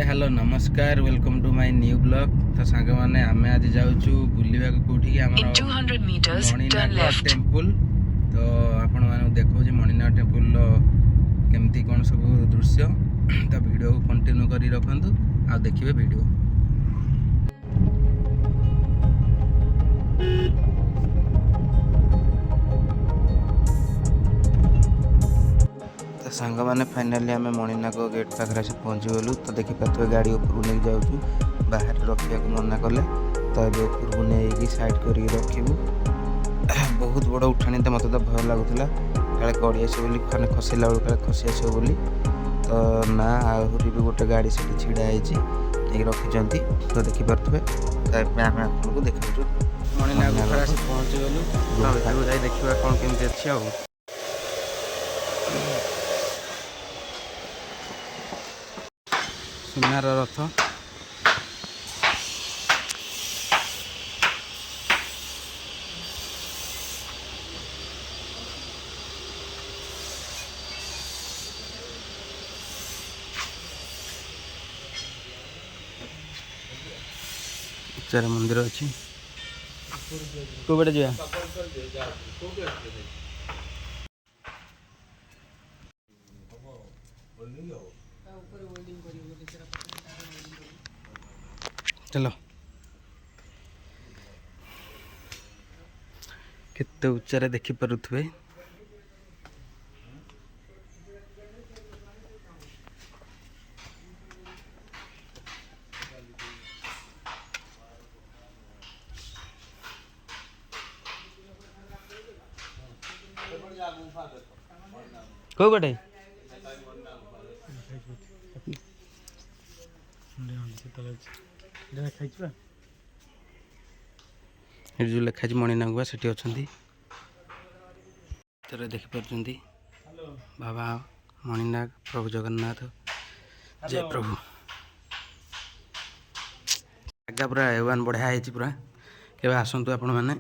हाय hello नमस्कार welcome to my new blog. तो song मैंने आम आज जाऊँ बुलवा कौटी मणिनाग टेम्पल। तो आपण मैं देखा मणिनाग टेम्पल केमती कौन सब दृश्य। तो वीडियो को कंटिन्यू करी रखु आ देखिए वीडियो। तो सांग मैंने फाइनाली आम मणिनाग गेट पाखे से पहुँची गलु। तो देखिपे गाड़ी उपरକୁ नहीं जाऊँ बाहर रखा मना कले। तो ये उपरକୁ नहीं साइड कर रखू। बहुत बड़ उठाणी तो मत तो भय लगुला काले गड़ी आस खसला बेलू काले खसी आस बोली। तो ना आहरी भी गोटे गाड़ी से ढड़ा हो रखी। तो देखिपे आम आपको देखा मणिनाग पहुँची गलु। देखा कौन केमती अच्छी सुनार रथ। चार मंदिर अच्छी को बड़े जा चलो केते उच्चारे देखि पारुथबे। को बड़े जो लिखा मणिनाग से अच्छा देखिपुं बाबा मणिनाग प्रभु जगन्नाथ जय प्रभु। जगह पूरा एवान बढ़िया है पूरा के आसतु आपण मैंने।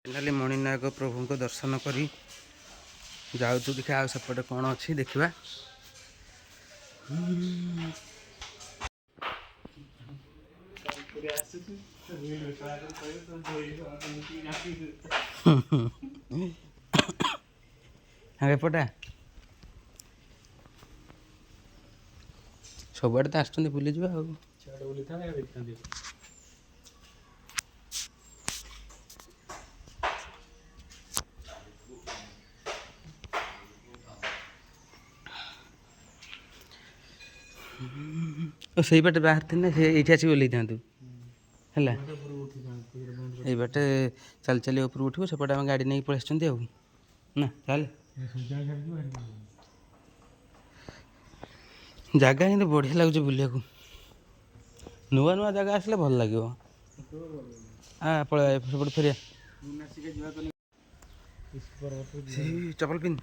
फाइनाली मणिनाग प्रभु को दर्शन करी जाऊँ। देखा आ सेपटे कौन अच्छी देखा। एपटा सबुआड़े तो आसुँच बुली जा से बाटे बाहर थे ये आसिक ओल्लै था है बाटे चल चल ऊपर उठू सेपटे आम गाड़ी नहीं पलि ना चल जगह कि बढ़िया लगुच बुलिया नुआ नुआ जगह आसले भल लगे। हाँ पलि सेपटे फेरिया चपल पिन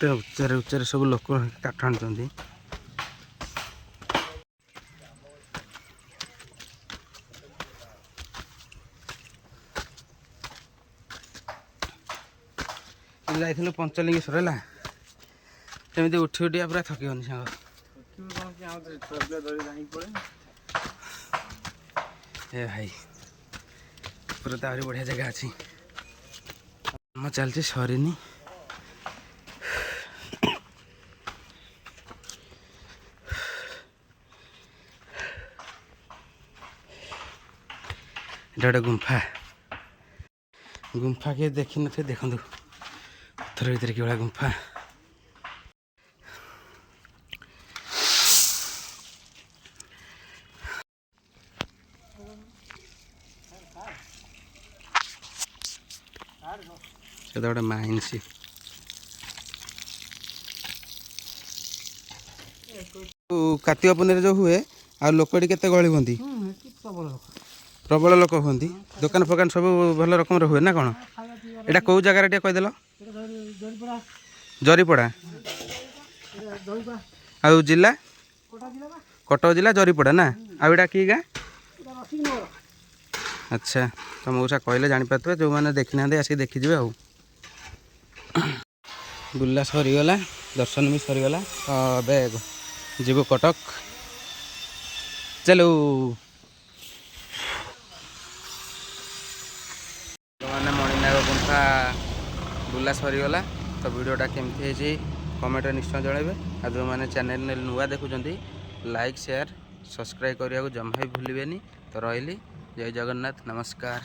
उच्चारे उच्चारे सब लोक काठ आनुंट। जाइल पंचलिंगेश्वर है सेमती उठी उठिया पूरा थकन सांग ए भाई पूरा तो आहरी बढ़िया जगह अच्छी काम चलती सरीनी। गोटे गुंफा गुंफा किए देखी थे देखु पत्थर भर कि गुंफा ସେଟା ଗୋଟେ ମାଇନ୍ସ। କାର୍ତ୍ତିକ ପୂର୍ଣ୍ଣିମାରେ ଯେଉଁ ହୁଏ ଆଉ ଲୋକ ଏଠି କେତେ ଗହଳି ହୁଅନ୍ତି? ପ୍ରବଳ ଲୋକ ହୁଅନ୍ତି। ଦୋକାନ ଫୋକାନ ସବୁ ଭଲ ରକମର ହୁଏ ନା କ'ଣ? ଏଇଟା କେଉଁ ଜାଗାରେ ଟିକେ କହିଦେଲ? ଜରିପଡ଼ା। ଆଉ ଜିଲ୍ଲା? କଟକ ଜିଲ୍ଲା ଜରିପଡ଼ା ନା। ଆଉ ଏଇଟା କି ଗାଁ? ଆଚ୍ଛା, ତ ମଉସା କହିଲେ ଜାଣିପାରୁଥିବେ, ଯେଉଁମାନେ ଦେଖିନାହାନ୍ତି ଆସିକି ଦେଖିଯିବେ ଆଉ। ବୁଲା ସରିଗଲା, ଦର୍ଶନ ବି ସରିଗଲା, ତ ଏବେ ଯିବୁ କଟକ। ଚାଲୁ। ମାନେ ମଣିନାଗ ଗୁମ୍ଫା ବୁଲା ସରିଗଲା। ତ ଭିଡ଼ିଓଟା କେମିତି ହେଇଛି କମେଣ୍ଟରେ ନିଶ୍ଚୟ ଜଣାଇବେ। ଆଉ ଯେଉଁମାନେ ଚ୍ୟାନେଲ୍ ନୂଆ ଦେଖୁଛନ୍ତି ଲାଇକ୍ ସେୟାର ସବସ୍କ୍ରାଇବ୍ କରିବାକୁ ଜମା ବି ଭୁଲିବେନି। ତ ରହିଲି, ଜୟ ଜଗନ୍ନାଥ, ନମସ୍କାର।